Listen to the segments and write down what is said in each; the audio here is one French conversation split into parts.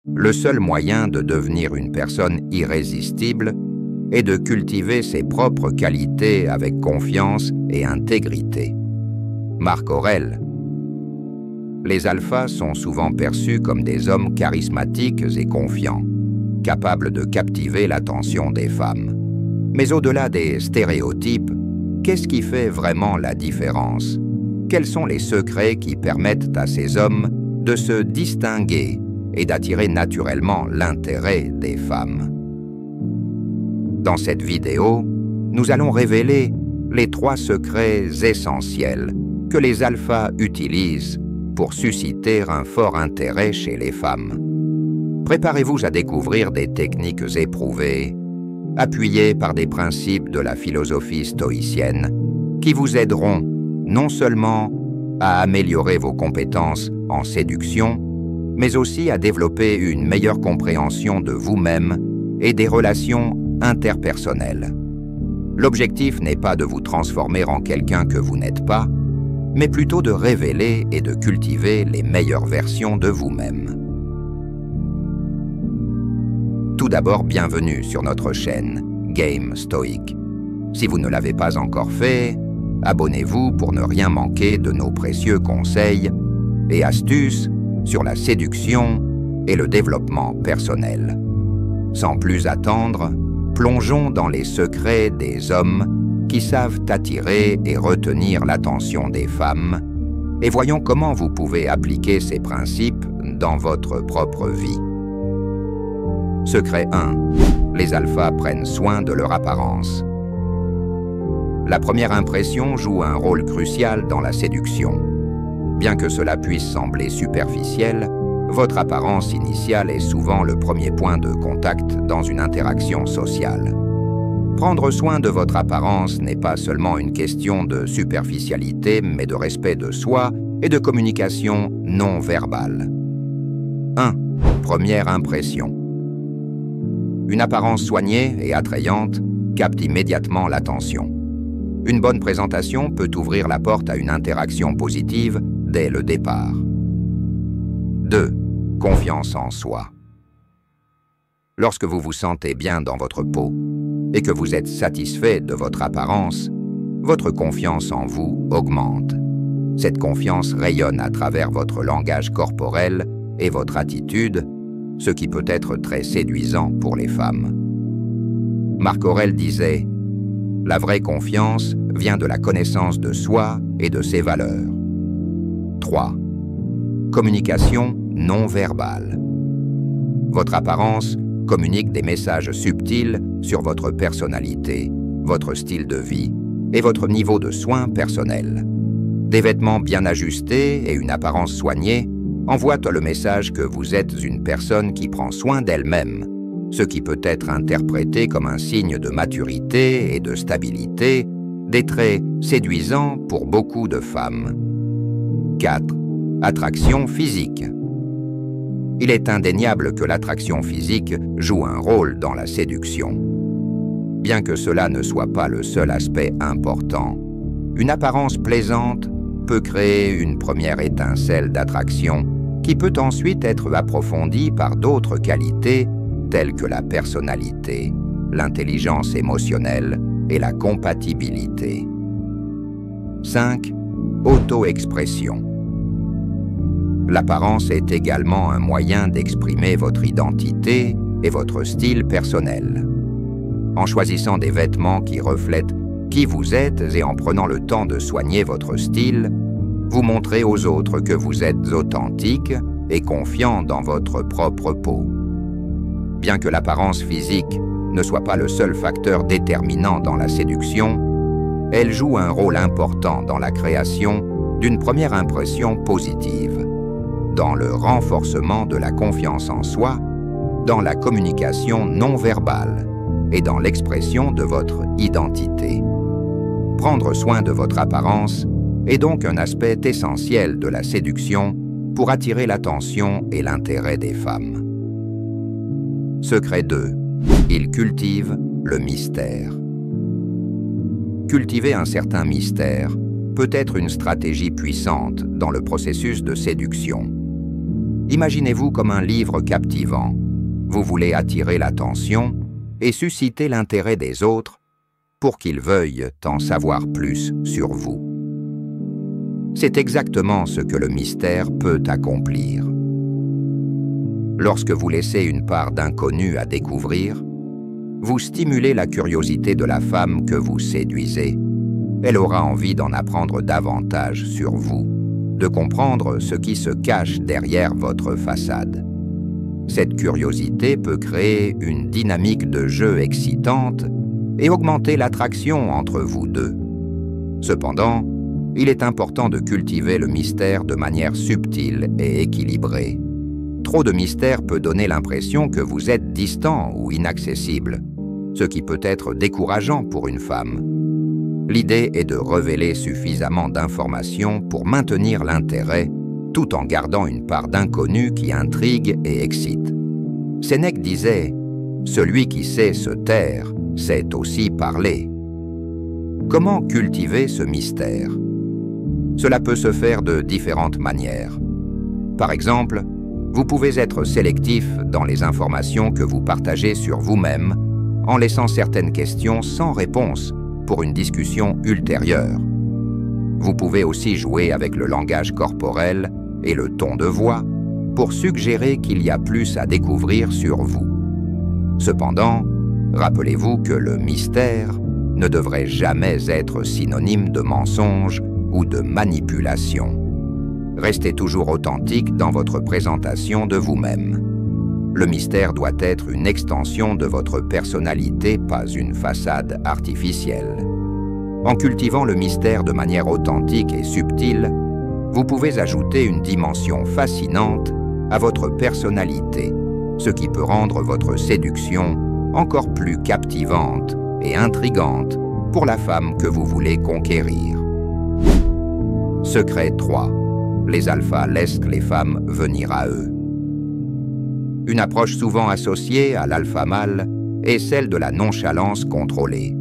Le seul moyen de devenir une personne irrésistible est de cultiver ses propres qualités avec confiance et intégrité. Marc Aurèle. Les alphas sont souvent perçus comme des hommes charismatiques et confiants, capables de captiver l'attention des femmes. Mais au-delà des stéréotypes, qu'est-ce qui fait vraiment la différence? Quels sont les secrets qui permettent à ces hommes de se distinguer et d'attirer naturellement l'intérêt des femmes? Dans cette vidéo, nous allons révéler les 3 secrets essentiels que les alphas utilisent pour susciter un fort intérêt chez les femmes. Préparez-vous à découvrir des techniques éprouvées, appuyées par des principes de la philosophie stoïcienne, qui vous aideront non seulement à améliorer vos compétences en séduction, mais aussi à développer une meilleure compréhension de vous-même et des relations interpersonnelles. L'objectif n'est pas de vous transformer en quelqu'un que vous n'êtes pas, mais plutôt de révéler et de cultiver les meilleures versions de vous-même. Tout d'abord, bienvenue sur notre chaîne Game Stoic. Si vous ne l'avez pas encore fait, abonnez-vous pour ne rien manquer de nos précieux conseils et astuces sur la séduction et le développement personnel. Sans plus attendre, plongeons dans les secrets des hommes qui savent attirer et retenir l'attention des femmes et voyons comment vous pouvez appliquer ces principes dans votre propre vie. Secret 1. Les alphas prennent soin de leur apparence. La première impression joue un rôle crucial dans la séduction. Bien que cela puisse sembler superficiel, votre apparence initiale est souvent le premier point de contact dans une interaction sociale. Prendre soin de votre apparence n'est pas seulement une question de superficialité, mais de respect de soi et de communication non verbale. 1. Première impression. Une apparence soignée et attrayante capte immédiatement l'attention. Une bonne présentation peut ouvrir la porte à une interaction positive dès le départ. 2. Confiance en soi. Lorsque vous vous sentez bien dans votre peau et que vous êtes satisfait de votre apparence, votre confiance en vous augmente. Cette confiance rayonne à travers votre langage corporel et votre attitude, ce qui peut être très séduisant pour les femmes. Marc Aurèle disait « La vraie confiance vient de la connaissance de soi et de ses valeurs. » 3. Communication non verbale. Votre apparence communique des messages subtils sur votre personnalité, votre style de vie et votre niveau de soins personnels. Des vêtements bien ajustés et une apparence soignée envoient le message que vous êtes une personne qui prend soin d'elle-même, ce qui peut être interprété comme un signe de maturité et de stabilité, des traits séduisants pour beaucoup de femmes. 4. Attraction physique. Il est indéniable que l'attraction physique joue un rôle dans la séduction. Bien que cela ne soit pas le seul aspect important, une apparence plaisante peut créer une première étincelle d'attraction qui peut ensuite être approfondie par d'autres qualités telles que la personnalité, l'intelligence émotionnelle et la compatibilité. 5. Auto-expression. L'apparence est également un moyen d'exprimer votre identité et votre style personnel. En choisissant des vêtements qui reflètent qui vous êtes et en prenant le temps de soigner votre style, vous montrez aux autres que vous êtes authentique et confiant dans votre propre peau. Bien que l'apparence physique ne soit pas le seul facteur déterminant dans la séduction, elle joue un rôle important dans la création d'une première impression positive, dans le renforcement de la confiance en soi, dans la communication non verbale et dans l'expression de votre identité. Prendre soin de votre apparence est donc un aspect essentiel de la séduction pour attirer l'attention et l'intérêt des femmes. Secret 2. Il cultive le mystère. Cultiver un certain mystère peut être une stratégie puissante dans le processus de séduction. Imaginez-vous comme un livre captivant. Vous voulez attirer l'attention et susciter l'intérêt des autres pour qu'ils veuillent en savoir plus sur vous. C'est exactement ce que le mystère peut accomplir. Lorsque vous laissez une part d'inconnu à découvrir, vous stimulez la curiosité de la femme que vous séduisez. Elle aura envie d'en apprendre davantage sur vous, de comprendre ce qui se cache derrière votre façade. Cette curiosité peut créer une dynamique de jeu excitante et augmenter l'attraction entre vous deux. Cependant, il est important de cultiver le mystère de manière subtile et équilibrée. Trop de mystère peut donner l'impression que vous êtes distant ou inaccessible, ce qui peut être décourageant pour une femme. L'idée est de révéler suffisamment d'informations pour maintenir l'intérêt, tout en gardant une part d'inconnu qui intrigue et excite. Sénèque disait « Celui qui sait se taire, sait aussi parler ». Comment cultiver ce mystère? Cela peut se faire de différentes manières. Par exemple, vous pouvez être sélectif dans les informations que vous partagez sur vous-même, en laissant certaines questions sans réponse pour une discussion ultérieure. Vous pouvez aussi jouer avec le langage corporel et le ton de voix pour suggérer qu'il y a plus à découvrir sur vous. Cependant, rappelez-vous que le mystère ne devrait jamais être synonyme de mensonge ou de manipulation. Restez toujours authentique dans votre présentation de vous-même. Le mystère doit être une extension de votre personnalité, pas une façade artificielle. En cultivant le mystère de manière authentique et subtile, vous pouvez ajouter une dimension fascinante à votre personnalité, ce qui peut rendre votre séduction encore plus captivante et intrigante pour la femme que vous voulez conquérir. Secret 3. Les alphas laissent les femmes venir à eux. Une approche souvent associée à l'alpha mâle est celle de la nonchalance contrôlée,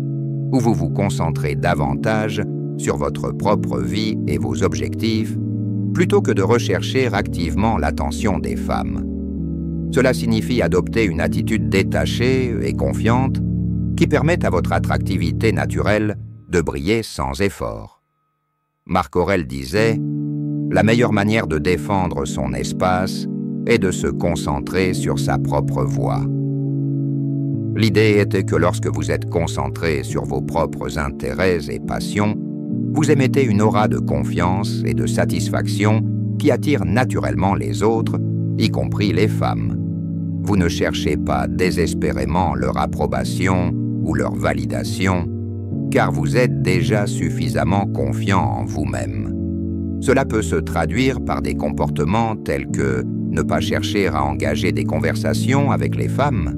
où vous vous concentrez davantage sur votre propre vie et vos objectifs, plutôt que de rechercher activement l'attention des femmes. Cela signifie adopter une attitude détachée et confiante qui permet à votre attractivité naturelle de briller sans effort. Marc Aurèle disait « La meilleure manière de défendre son espace est de se concentrer sur sa propre voie ». L'idée était que lorsque vous êtes concentré sur vos propres intérêts et passions, vous émettez une aura de confiance et de satisfaction qui attire naturellement les autres, y compris les femmes. Vous ne cherchez pas désespérément leur approbation ou leur validation, car vous êtes déjà suffisamment confiant en vous-même. Cela peut se traduire par des comportements tels que ne pas chercher à engager des conversations avec les femmes,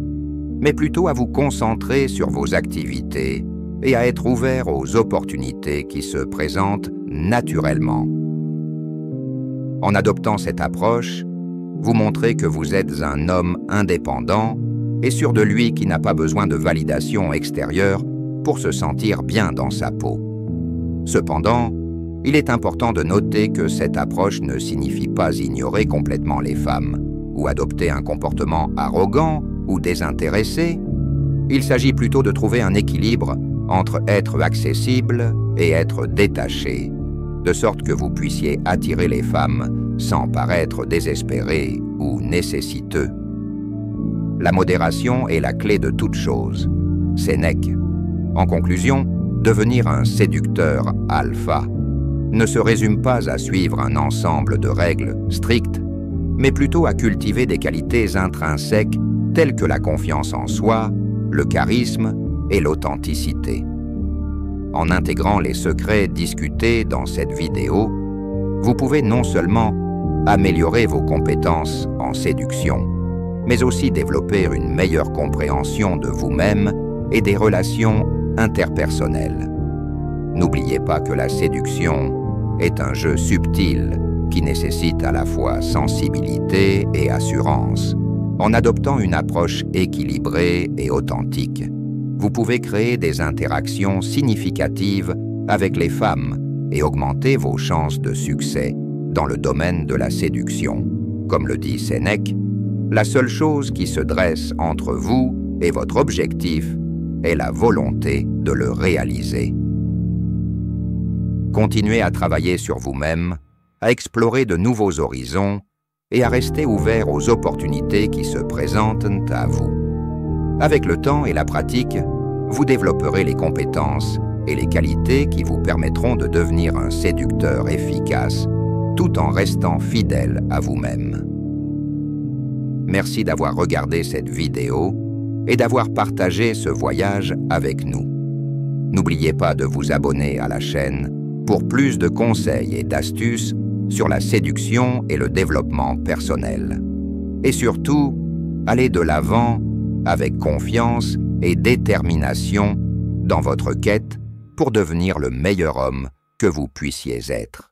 mais plutôt à vous concentrer sur vos activités et à être ouvert aux opportunités qui se présentent naturellement. En adoptant cette approche, vous montrez que vous êtes un homme indépendant et sûr de lui qui n'a pas besoin de validation extérieure pour se sentir bien dans sa peau. Cependant, il est important de noter que cette approche ne signifie pas ignorer complètement les femmes ou adopter un comportement arrogant ou désintéressé. Il s'agit plutôt de trouver un équilibre entre être accessible et être détaché, de sorte que vous puissiez attirer les femmes sans paraître désespéré ou nécessiteux. La modération est la clé de toute chose. Sénèque. En conclusion, devenir un séducteur alpha ne se résume pas à suivre un ensemble de règles strictes, mais plutôt à cultiver des qualités intrinsèques telles que la confiance en soi, le charisme et l'authenticité. En intégrant les secrets discutés dans cette vidéo, vous pouvez non seulement améliorer vos compétences en séduction, mais aussi développer une meilleure compréhension de vous-même et des relations interpersonnelles. N'oubliez pas que la séduction est un jeu subtil qui nécessite à la fois sensibilité et assurance. En adoptant une approche équilibrée et authentique, vous pouvez créer des interactions significatives avec les femmes et augmenter vos chances de succès dans le domaine de la séduction, Comme le dit Sénèque, la seule chose qui se dresse entre vous et votre objectif est la volonté de le réaliser. Continuez à travailler sur vous-même, à explorer de nouveaux horizons et à rester ouvert aux opportunités qui se présentent à vous. Avec le temps et la pratique, vous développerez les compétences et les qualités qui vous permettront de devenir un séducteur efficace, tout en restant fidèle à vous-même. Merci d'avoir regardé cette vidéo et d'avoir partagé ce voyage avec nous. N'oubliez pas de vous abonner à la chaîne pour plus de conseils et d'astuces sur la séduction et le développement personnel. Et surtout, allez de l'avant avec confiance et détermination dans votre quête pour devenir le meilleur homme que vous puissiez être.